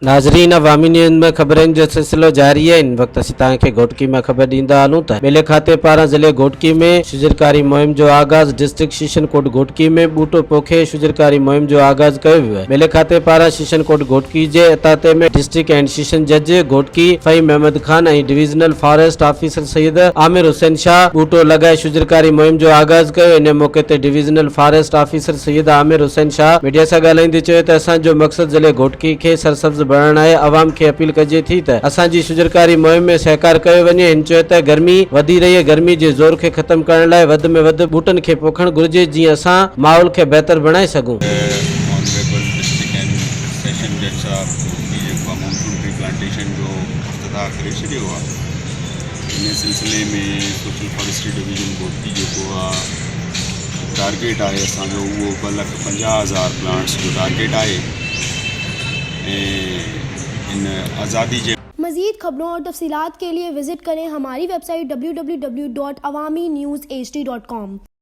नाज़रीन, अवामी न्यूज़ में खबरनि जो सिलसिलो जारी है। इन वक्त असीं तव्हांखे घोटकी में ख़बर ॾींदा हलूं त मेले खाते पारां ज़िले घोटकी में शुजरकारी मुहिम जो आगाज़। डिस्ट्रिक्ट शीशन कोट घोटकी में बूटो पोखे शुजरकारी मुहिम जो आगाज़ कयो वियो आहे। मेले खाते पारां शीशन कोट घोटकी जे अताते में डिस्ट्रिक्ट एंड शीशन जज घोटकी फ़हीम अहमद खान ऐं divisional forest officer Syed Aamir Hussain Shah बूटो लगाए शुजरकारी मुहिम जो आगाज़ कयो। इन मौके ते divisional forest officer Syed Aamir Hussain Shah media सां ॻाल्हाईंदे चयो त असांजो मक़सद ज़िले घोटकी खे सरसब्ज़ बढ़ाइण आहे। अवाम खे अपील कजे थी त असांजी शुजरकारी मुहिम में सहकार कयो वञे। हिन चयो त गर्मी वधी रही आहे, गर्मी जे ज़ोर खे ख़त्म करण लाइ वध में वध बूटन खे पोखण घुर्जे जीअं असां माहौल खे बहितर बणाए सघूं। ऑनरेबल डिस्ट्रिक्ट एंड सेशन जज साहब जेको मानसून ट्री प्लांटेशन जो इफ्तिताह करे छॾियो आहे। इन सिलसिले में सोशल फॉरेस्ट्री डिवीजन घोटकी जेको आहे टारगेट आहे असांजो उहो 2,50,000 प्लांट्स जो टारगेट आहे। इन आज़ादी जे मज़ीद खबरों और तफसीलात के लिए विजिट करें हमारी वेबसाइट www.awamiNewsHD.com।